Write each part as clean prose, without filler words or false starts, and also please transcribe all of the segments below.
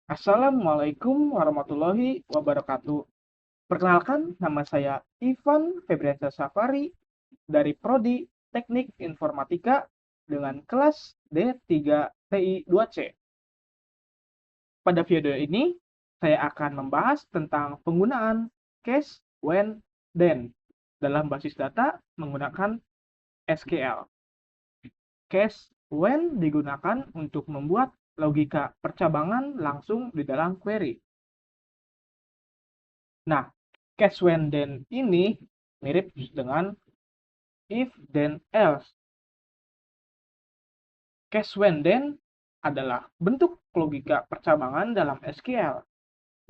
Assalamualaikum warahmatullahi wabarakatuh. Perkenalkan, nama saya Ivan Febriansyah Safari dari Prodi Teknik Informatika dengan kelas D3 TI 2C. Pada video ini, saya akan membahas tentang penggunaan case, when, then dalam basis data menggunakan SQL. Case, when digunakan untuk membuat logika percabangan langsung di dalam query. Nah, case when then ini mirip dengan if then else. Case when then adalah bentuk logika percabangan dalam SQL.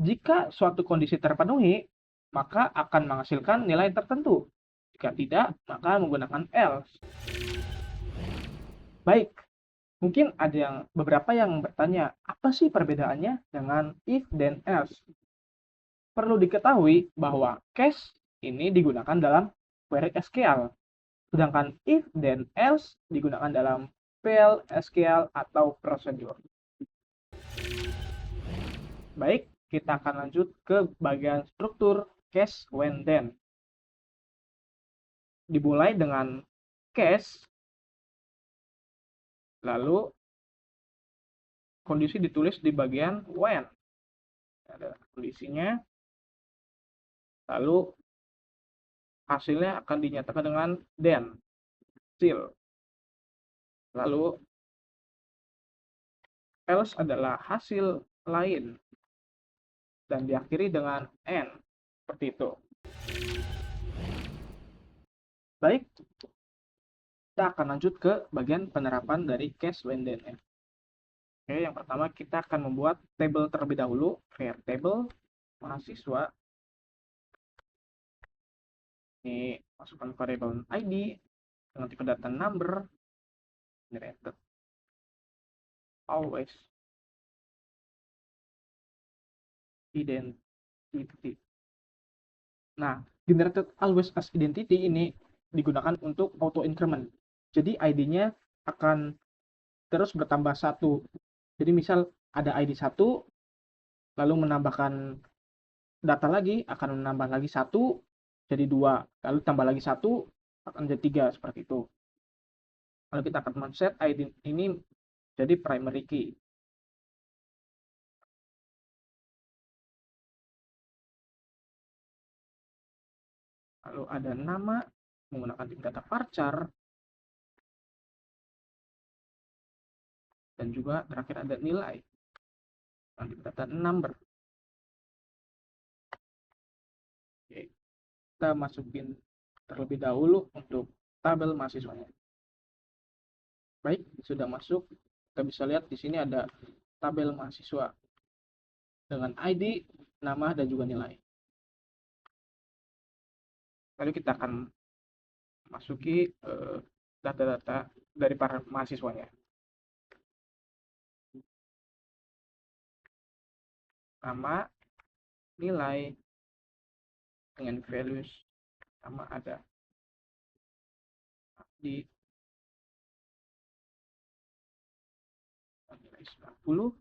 Jika suatu kondisi terpenuhi, maka akan menghasilkan nilai tertentu. Jika tidak, maka menggunakan else. Baik, mungkin ada beberapa yang bertanya, apa sih perbedaannya dengan if then else? Perlu diketahui bahwa case ini digunakan dalam query SQL, sedangkan if then else digunakan dalam PL, SQL, atau prosedur. Baik, kita akan lanjut ke bagian struktur case when then. Dimulai dengan case, lalu kondisi ditulis di bagian when. Ada kondisinya, lalu hasilnya akan dinyatakan dengan then, still. Lalu else adalah hasil lain dan diakhiri dengan and, seperti itu. Baik, kita akan lanjut ke bagian penerapan dari case when then. Oke, yang pertama kita akan membuat tabel terlebih dahulu, var table mahasiswa. Ini masukkan variabel ID dengan tipe data number, generated always identity. Nah, generated always as identity ini digunakan untuk auto increment. Jadi ID-nya akan terus bertambah satu. Jadi misal ada ID 1, lalu menambahkan data lagi, akan menambah lagi 1, jadi 2. Lalu tambah lagi 1, akan jadi 3, seperti itu. Lalu kita akan men-set ID ini jadi primary key. Lalu ada nama menggunakan tipe data varchar, dan juga terakhir ada nilai dengan tipe data number. Oke, kita masukin terlebih dahulu untuk tabel mahasiswanya. Baik, sudah masuk. Kita bisa lihat di sini ada tabel mahasiswa dengan ID, nama, dan juga nilai. Lalu kita akan masuki data-data dari para mahasiswanya. Nama, nilai, dengan values, sama ada di nilai 90.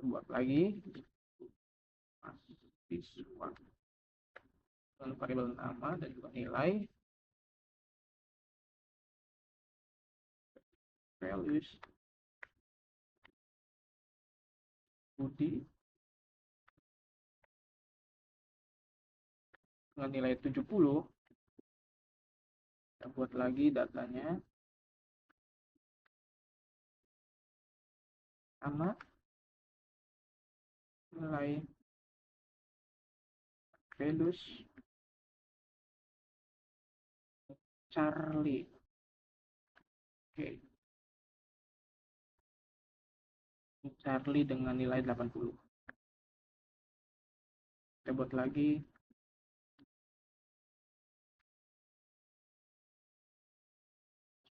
Buat lagi mahasiswa dengan variabel nama dan juga nilai, values, Budi dengan nilai 70. Kita buat lagi datanya, nama, nilai, values, Charlie. Oke, Charlie dengan nilai 80. Kita buat lagi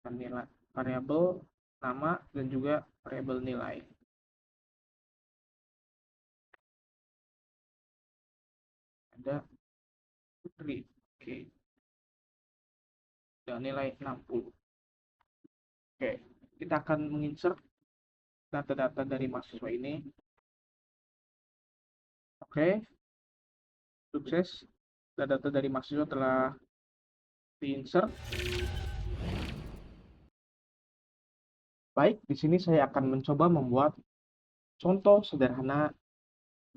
nilai, variabel nama, dan juga variabel nilai. Ada Putri. Oke, dan nilai 60. Oke, kita akan menginsert data-data dari mahasiswa ini. Oke, sukses. Data-data dari mahasiswa telah di-insert. Baik, di sini saya akan mencoba membuat contoh sederhana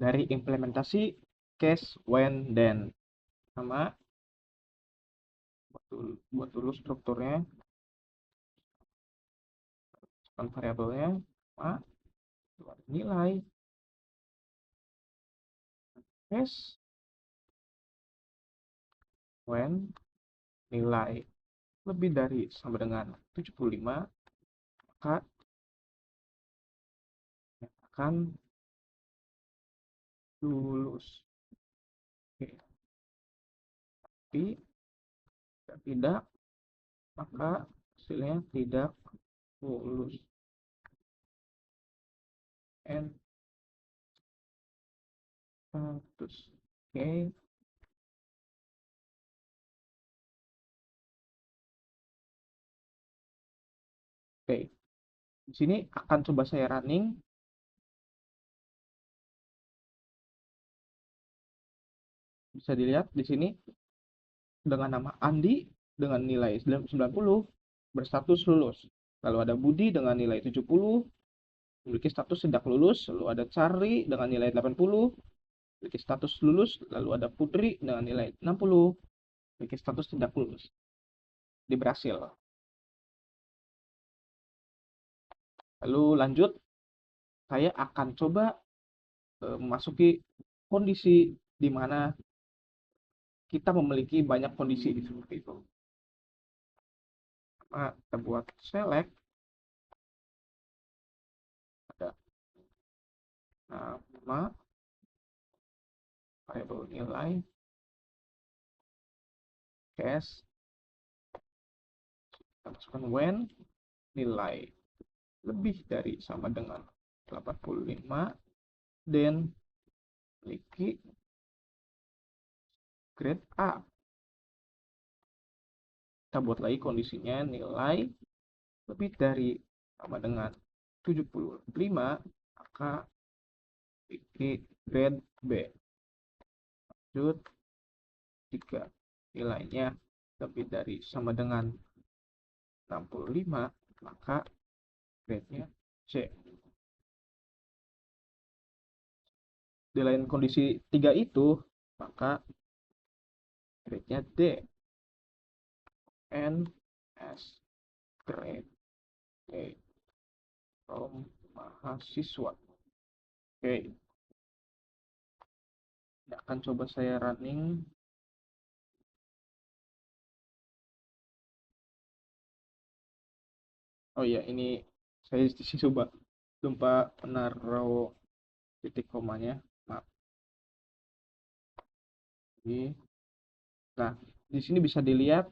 dari implementasi case when then. Sama, buat dulu strukturnya, variabelnya, sama, nilai, case when nilai lebih dari sama dengan 75, maka akan lulus. Oke. Tapi tidak, maka hasilnya tidak lulus. And status. Oke. Oke. Di sini akan coba saya running. Bisa dilihat di sini dengan nama Andi dengan nilai 90 berstatus lulus. Lalu ada Budi dengan nilai 70 memiliki status tidak lulus. Lalu ada Charlie dengan nilai 80 memiliki status lulus. Lalu ada Putri dengan nilai 60 memiliki status tidak lulus. Di berhasil. Lalu lanjut, saya akan coba memasuki kondisi di mana kita memiliki banyak kondisi seperti itu. Nah, kita buat select, ada nama, variabel nilai, case, kita masukkan when, nilai lebih dari sama dengan 85, dan memiliki grade A. Kita buat lagi kondisinya, nilai lebih dari sama dengan 75, maka memiliki grade B. Lanjut, jika nilainya lebih dari sama dengan 65, maka grade-nya C. Di lain kondisi 3 itu, maka grade-nya D. N S grade A from mahasiswa. Oke. Ini akan coba saya running. Oh iya, ini saya coba lupa menaruh titik komanya. Maaf. Nah, di sini bisa dilihat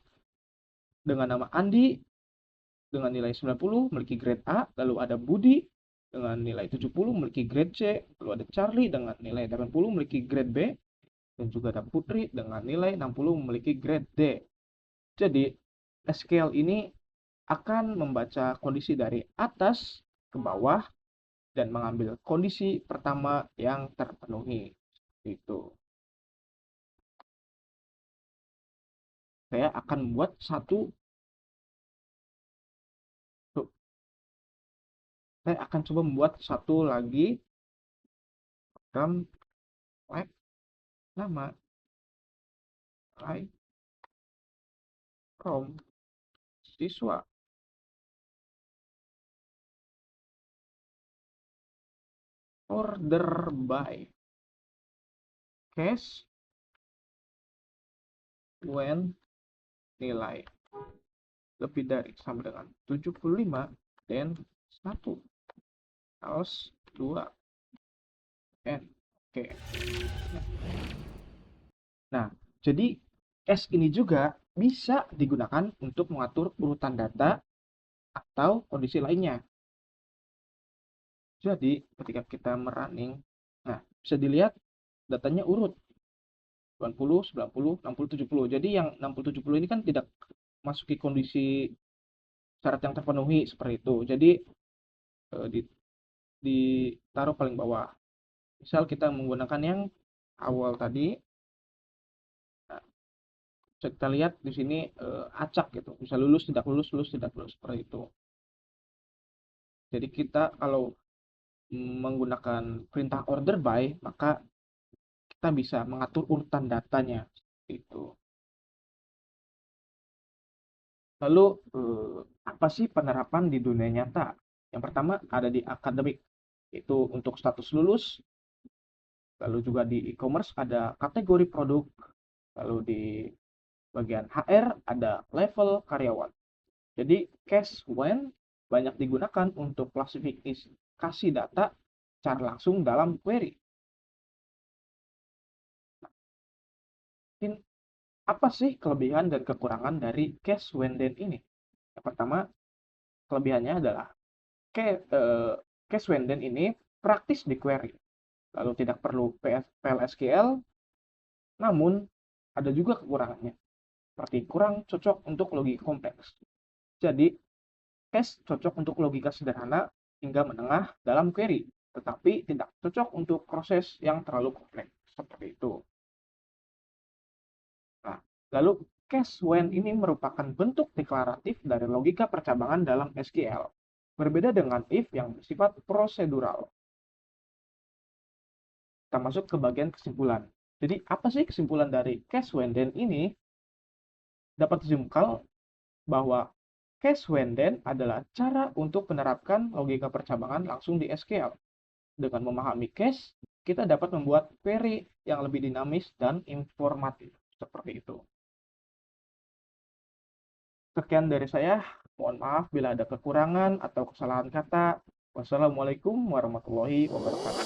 dengan nama Andi dengan nilai 90 memiliki grade A, lalu ada Budi dengan nilai 70 memiliki grade C, lalu ada Charlie dengan nilai 80 memiliki grade B, dan juga ada Putri dengan nilai 60 memiliki grade D. Jadi, SQL ini akan membaca kondisi dari atas ke bawah dan mengambil kondisi pertama yang terpenuhi. Itu. Saya akan membuat saya akan coba membuat satu lagi program like nama like from siswa. Order by case when nilai lebih dari sama dengan 75 dan 1 kaos 2 n. Oke. Nah, jadi case ini juga bisa digunakan untuk mengatur urutan data atau kondisi lainnya. Jadi, ketika kita merunning, nah, bisa dilihat datanya urut 90, 90, 60, 70. Jadi yang 60, 70 ini kan tidak masuki kondisi syarat yang terpenuhi seperti itu. Jadi ditaruh paling bawah. Misal kita menggunakan yang awal tadi, nah, bisa kita lihat di sini acak gitu, bisa lulus tidak lulus, lulus tidak lulus, seperti itu. Jadi kita kalau menggunakan perintah order by, maka kita bisa mengatur urutan datanya itu. Lalu apa sih penerapan di dunia nyata? Yang pertama ada di akademik, itu untuk status lulus. Lalu juga di e-commerce ada kategori produk. Lalu di bagian HR ada level karyawan. Jadi cash when banyak digunakan untuk klasifikasi data secara langsung dalam query. Mungkin apa sih kelebihan dan kekurangan dari cash when then ini? Yang pertama, kelebihannya adalah cache when then ini praktis di query, lalu tidak perlu PLSQL, namun ada juga kekurangannya, seperti kurang cocok untuk logika kompleks. Jadi, cache cocok untuk logika sederhana hingga menengah dalam query, tetapi tidak cocok untuk proses yang terlalu kompleks, seperti itu. Nah, lalu cache when ini merupakan bentuk deklaratif dari logika percabangan dalam SQL, berbeda dengan if yang bersifat prosedural. Kita masuk ke bagian kesimpulan. Jadi, apa sih kesimpulan dari cache when then ini? Dapat disimpulkan bahwa cache when then adalah cara untuk menerapkan logika percabangan langsung di SQL. Dengan memahami cache, kita dapat membuat query yang lebih dinamis dan informatif. Seperti itu. Sekian dari saya. Mohon maaf bila ada kekurangan atau kesalahan kata. Wassalamualaikum warahmatullahi wabarakatuh.